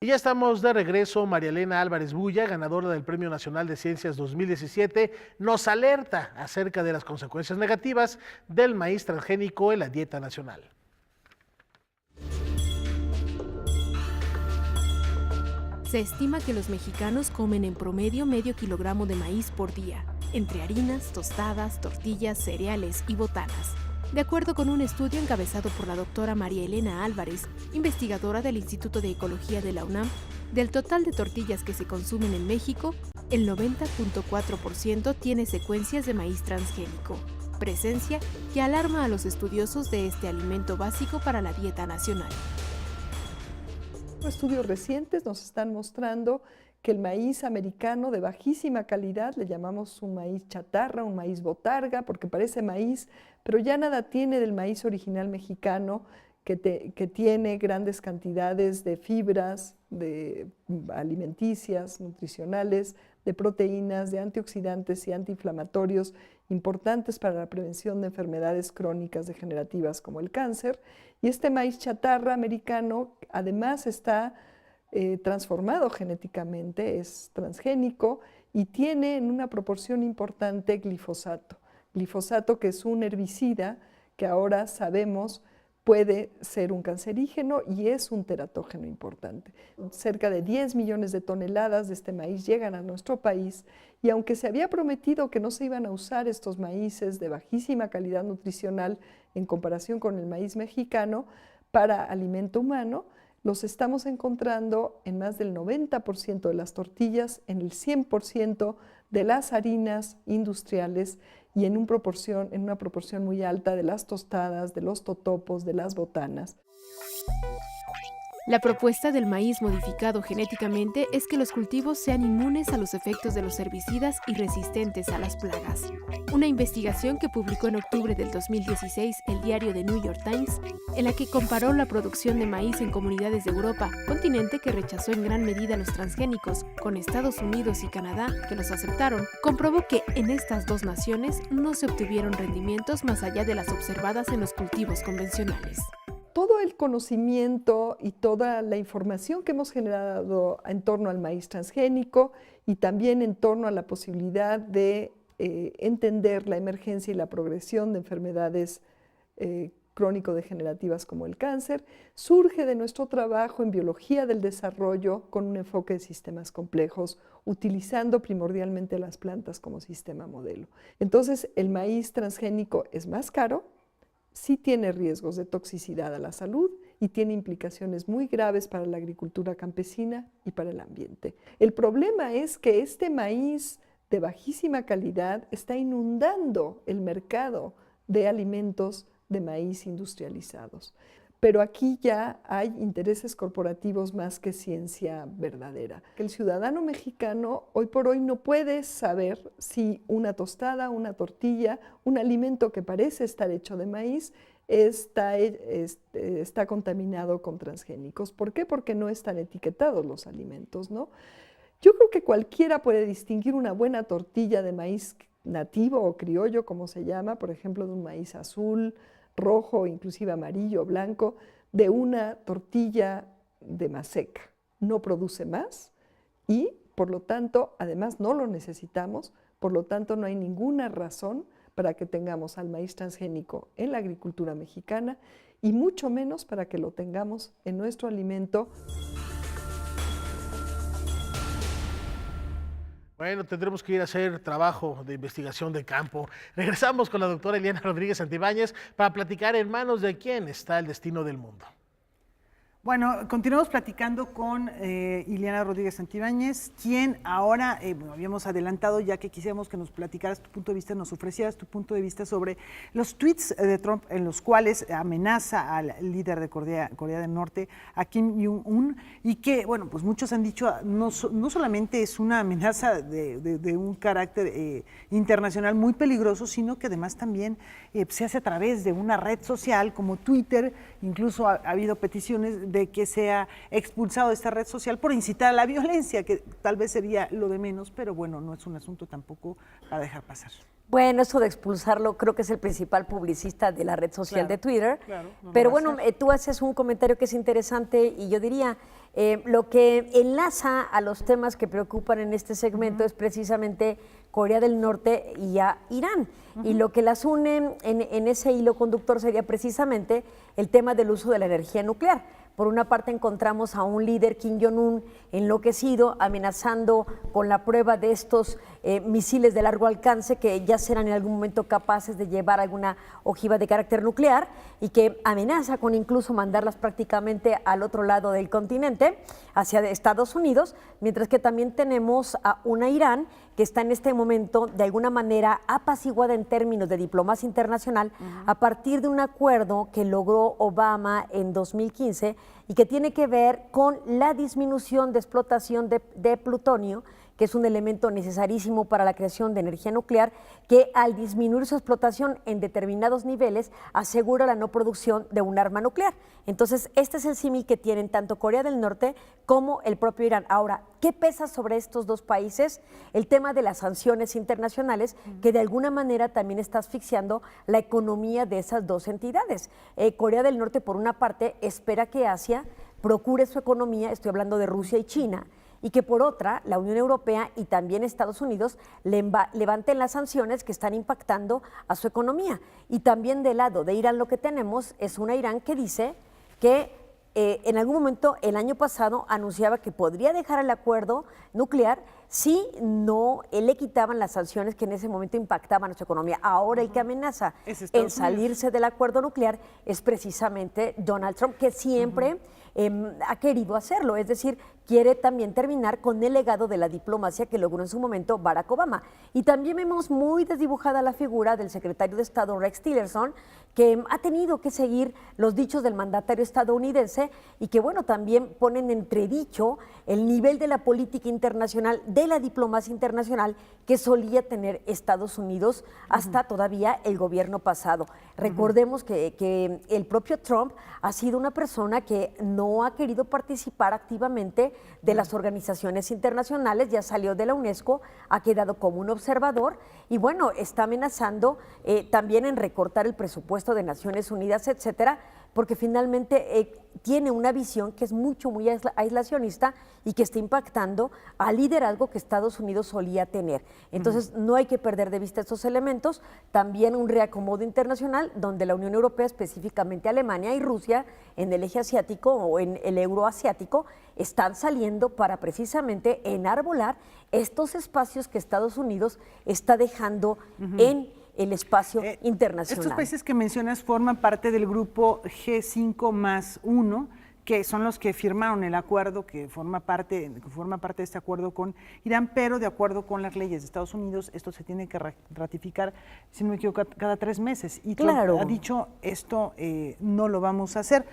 S2: Y ya estamos de regreso. María Elena Álvarez Bulla, ganadora del Premio Nacional de Ciencias 2017, nos alerta acerca de las consecuencias negativas del maíz transgénico en la dieta nacional.
S25: Se estima que los mexicanos comen en promedio medio kilogramo de maíz por día, entre harinas, tostadas, tortillas, cereales y botanas. De acuerdo con un estudio encabezado por la doctora María Elena Álvarez, investigadora del Instituto de Ecología de la UNAM, del total de tortillas que se consumen en México, el 90.4% tiene secuencias de maíz transgénico, presencia que alarma a los estudiosos de este alimento básico para la dieta nacional.
S3: Estudios recientes nos están mostrando que el maíz americano de bajísima calidad, le llamamos un maíz chatarra, un maíz botarga, porque parece maíz, pero ya nada tiene del maíz original mexicano, que tiene grandes cantidades de fibras, de alimenticias, nutricionales, de proteínas, de antioxidantes y antiinflamatorios importantes para la prevención de enfermedades crónicas degenerativas como el cáncer. Y este maíz chatarra americano además está transformado genéticamente, es transgénico y tiene en una proporción importante glifosato. Glifosato, que es un herbicida que ahora sabemos puede ser un cancerígeno y es un teratógeno importante. Cerca de 10 millones de toneladas de este maíz llegan a nuestro país y aunque se había prometido que no se iban a usar estos maíces de bajísima calidad nutricional en comparación con el maíz mexicano para alimento humano, los estamos encontrando en más del 90% de las tortillas, en el 100% de las harinas industriales y en una proporción muy alta de las tostadas, de los totopos, de las botanas.
S25: La propuesta del maíz modificado genéticamente es que los cultivos sean inmunes a los efectos de los herbicidas y resistentes a las plagas. Una investigación que publicó en octubre del 2016 el diario The New York Times, en la que comparó la producción de maíz en comunidades de Europa, continente que rechazó en gran medida los transgénicos, con Estados Unidos y Canadá, que los aceptaron, comprobó que en estas dos naciones no se obtuvieron rendimientos más allá de las observadas en los cultivos convencionales.
S3: Todo el conocimiento y toda la información que hemos generado en torno al maíz transgénico y también en torno a la posibilidad de entender la emergencia y la progresión de enfermedades crónico-degenerativas como el cáncer, surge de nuestro trabajo en biología del desarrollo con un enfoque de sistemas complejos, utilizando primordialmente las plantas como sistema modelo. Entonces, el maíz transgénico es más caro, sí tiene riesgos de toxicidad a la salud y tiene implicaciones muy graves para la agricultura campesina y para el ambiente. El problema es que este maíz de bajísima calidad está inundando el mercado de alimentos de maíz industrializados. Pero aquí ya hay intereses corporativos más que ciencia verdadera. El ciudadano mexicano hoy por hoy no puede saber si una tostada, una tortilla, un alimento que parece estar hecho de maíz está contaminado con transgénicos. ¿Por qué? Porque no están etiquetados los alimentos, ¿no? Yo creo que cualquiera puede distinguir una buena tortilla de maíz nativo o criollo, como se llama, por ejemplo, de un maíz azul, rojo, inclusive amarillo, blanco, de una tortilla de maseca. No produce más y, por lo tanto, además no lo necesitamos, por lo tanto no hay ninguna razón para que tengamos al maíz transgénico en la agricultura mexicana y mucho menos para que lo tengamos en nuestro alimento.
S2: Bueno, tendremos que ir a hacer trabajo de investigación de campo. Regresamos con la doctora Ileana Rodríguez Santibáñez para platicar en manos de quién está el destino del mundo.
S1: Bueno, continuamos platicando con Ileana Rodríguez Santibáñez, quien ahora, habíamos adelantado ya que quisiéramos que nos platicaras tu punto de vista, nos ofrecieras tu punto de vista sobre los tweets de Trump en los cuales amenaza al líder de Corea del Norte, a Kim Jong-un, y que, bueno, pues muchos han dicho, no solamente es una amenaza de un carácter internacional muy peligroso, sino que además también se hace a través de una red social como Twitter. Incluso ha habido peticiones de que sea expulsado de esta red social por incitar a la violencia, que tal vez sería lo de menos, pero bueno, no es un asunto tampoco a dejar pasar.
S16: Bueno, eso de expulsarlo, creo que es el principal publicista de la red social de Twitter.
S1: Claro, no
S16: pero bueno, tú haces un comentario que es interesante y yo diría, Lo que enlaza a los temas que preocupan en este segmento es precisamente Corea del Norte y a Irán. Y lo que las une en ese hilo conductor sería precisamente el tema del uso de la energía nuclear. Por una parte encontramos a un líder, Kim Jong-un, enloquecido, amenazando con la prueba de estos misiles de largo alcance que ya serán en algún momento capaces de llevar alguna ojiva de carácter nuclear y que amenaza con incluso mandarlas prácticamente al otro lado del continente, hacia Estados Unidos, mientras que también tenemos a una Irán que está en este momento de alguna manera apaciguada en términos de diplomacia internacional a partir de un acuerdo que logró Obama en 2015 y que tiene que ver con la disminución de explotación de plutonio, que es un elemento necesarísimo para la creación de energía nuclear, que al disminuir su explotación en determinados niveles asegura la no producción de un arma nuclear. Entonces, este es el símil que tienen tanto Corea del Norte como el propio Irán. Ahora, ¿qué pesa sobre estos dos países? El tema de las sanciones internacionales, que de alguna manera también está asfixiando la economía de esas dos entidades. Corea del Norte, por una parte, espera que Asia procure su economía, estoy hablando de Rusia y China, y que por otra, la Unión Europea y también Estados Unidos levanten las sanciones que están impactando a su economía. Y también del lado de Irán lo que tenemos es una Irán que dice que en algún momento el año pasado anunciaba que podría dejar el acuerdo nuclear si no le quitaban las sanciones que en ese momento impactaban a su economía. Ahora el que amenaza en salirse del acuerdo nuclear es precisamente Donald Trump, que siempre ha querido hacerlo, es decir, quiere también terminar con el legado de la diplomacia que logró en su momento Barack Obama. Y también vemos muy desdibujada la figura del secretario de Estado Rex Tillerson, que ha tenido que seguir los dichos del mandatario estadounidense y que, bueno, también ponen entredicho el nivel de la política internacional, de la diplomacia internacional que solía tener Estados Unidos hasta todavía el gobierno pasado. Recordemos que el propio Trump ha sido una persona que no ha querido participar activamente de las organizaciones internacionales, ya salió de la UNESCO, ha quedado como un observador y bueno, está amenazando también en recortar el presupuesto de Naciones Unidas, etcétera, porque finalmente tiene una visión que es muy aislacionista y que está impactando al liderazgo que Estados Unidos solía tener. Entonces, no hay que perder de vista estos elementos, también un reacomodo internacional donde la Unión Europea, específicamente Alemania y Rusia, en el eje asiático o en el euroasiático, están saliendo para precisamente enarbolar estos espacios que Estados Unidos está dejando en el espacio internacional.
S1: Estos países que mencionas forman parte del grupo G5+1, que son los que firmaron el acuerdo, que forma parte de este acuerdo con Irán, pero de acuerdo con las leyes de Estados Unidos, esto se tiene que ratificar, si no me equivoco, cada 3 meses. Y Trump ha dicho, esto no lo vamos a hacer.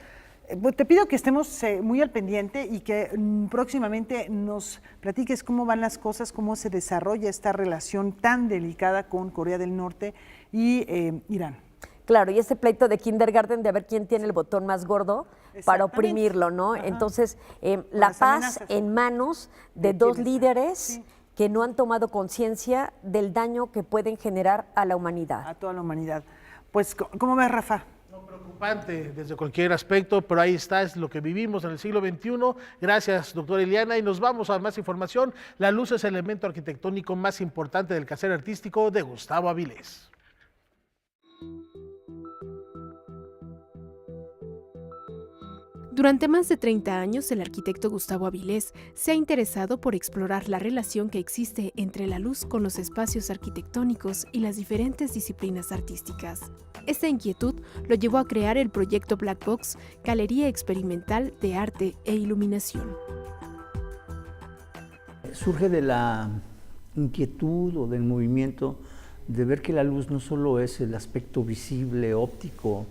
S1: Te pido que estemos muy al pendiente y que próximamente nos platiques cómo van las cosas, cómo se desarrolla esta relación tan delicada con Corea del Norte y Irán.
S16: Claro, y ese pleito de kindergarten de ver quién tiene el botón más gordo para oprimirlo, ¿no? Ajá. Entonces, la paz en manos de dos líderes que no han tomado conciencia del daño que pueden generar a la humanidad.
S1: A toda la humanidad. Pues, ¿cómo ves, Rafa?
S2: Preocupante desde cualquier aspecto, pero ahí está, es lo que vivimos en el siglo XXI. Gracias, doctora Ileana, y nos vamos a más información. La luz es el elemento arquitectónico más importante del quehacer artístico de Gustavo Avilés.
S25: Durante más de 30 años, el arquitecto Gustavo Avilés se ha interesado por explorar la relación que existe entre la luz con los espacios arquitectónicos y las diferentes disciplinas artísticas. Esta inquietud lo llevó a crear el proyecto Black Box, Galería Experimental de Arte e Iluminación.
S4: Surge de la inquietud o del movimiento de ver que la luz no solo es el aspecto visible, óptico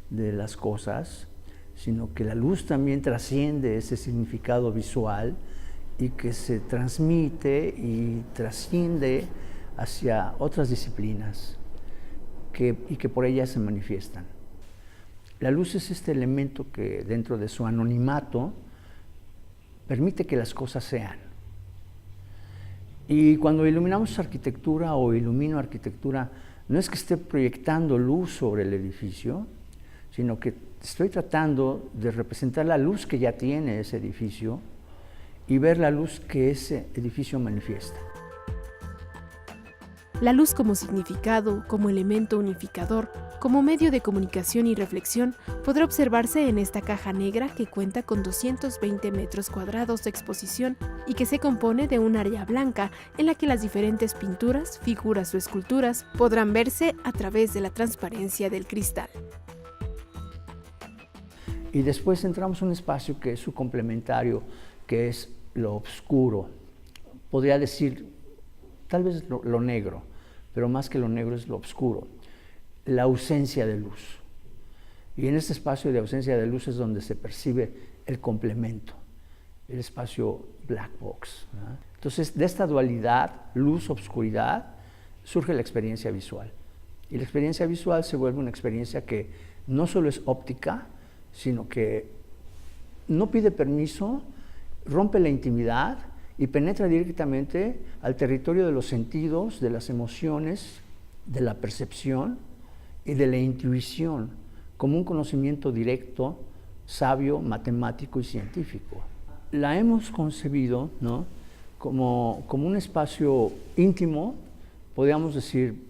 S4: de las cosas, sino que la luz también trasciende ese significado visual y que se transmite y trasciende hacia otras disciplinas y que por ellas se manifiestan. La luz es este elemento que dentro de su anonimato permite que las cosas sean. Y cuando iluminamos arquitectura o ilumino arquitectura, no es que esté proyectando luz sobre el edificio, sino que estoy tratando de representar la luz que ya tiene ese edificio y ver la luz que ese edificio manifiesta.
S25: La luz como significado, como elemento unificador, como medio de comunicación y reflexión, podrá observarse en esta caja negra que cuenta con 220 metros cuadrados de exposición y que se compone de un área blanca en la que las diferentes pinturas, figuras o esculturas podrán verse a través de la transparencia del cristal.
S4: Y después entramos en un espacio que es su complementario, que es lo oscuro. Podría decir, tal vez lo negro, pero más que lo negro es lo oscuro, la ausencia de luz. Y en este espacio de ausencia de luz es donde se percibe el complemento, el espacio black box, ¿verdad? Entonces, de esta dualidad, luz-obscuridad, surge la experiencia visual. Y la experiencia visual se vuelve una experiencia que no solo es óptica, sino que no pide permiso, rompe la intimidad y penetra directamente al territorio de los sentidos, de las emociones, de la percepción y de la intuición, como un conocimiento directo, sabio, matemático y científico. La hemos concebido, ¿no?, como un espacio íntimo, podríamos decir,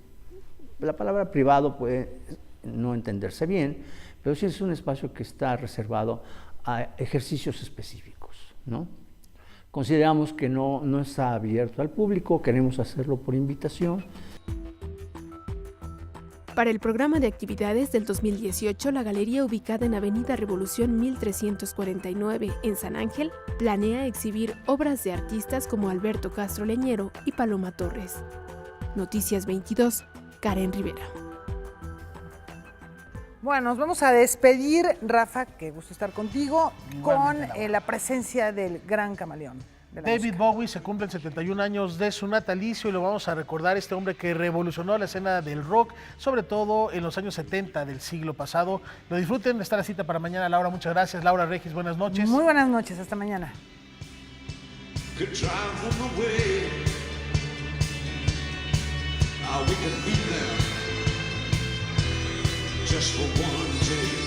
S4: la palabra privado puede no entenderse bien, pero sí es un espacio que está reservado a ejercicios específicos, ¿no? Consideramos que no está abierto al público, queremos hacerlo por invitación.
S25: Para el programa de actividades del 2018, la galería ubicada en Avenida Revolución 1349 en San Ángel planea exhibir obras de artistas como Alberto Castro Leñero y Paloma Torres. Noticias 22, Karen Rivera.
S1: Bueno, nos vamos a despedir, Rafa, qué gusto estar contigo, con la presencia del gran camaleón.
S2: David Bowie se cumplen 71 años de su natalicio y lo vamos a recordar, este hombre que revolucionó la escena del rock, sobre todo en los años 70 del siglo pasado. Lo disfruten, está la cita para mañana. Laura, muchas gracias. Laura Regis, buenas noches.
S1: Muy buenas noches, hasta mañana.
S7: Just for one day.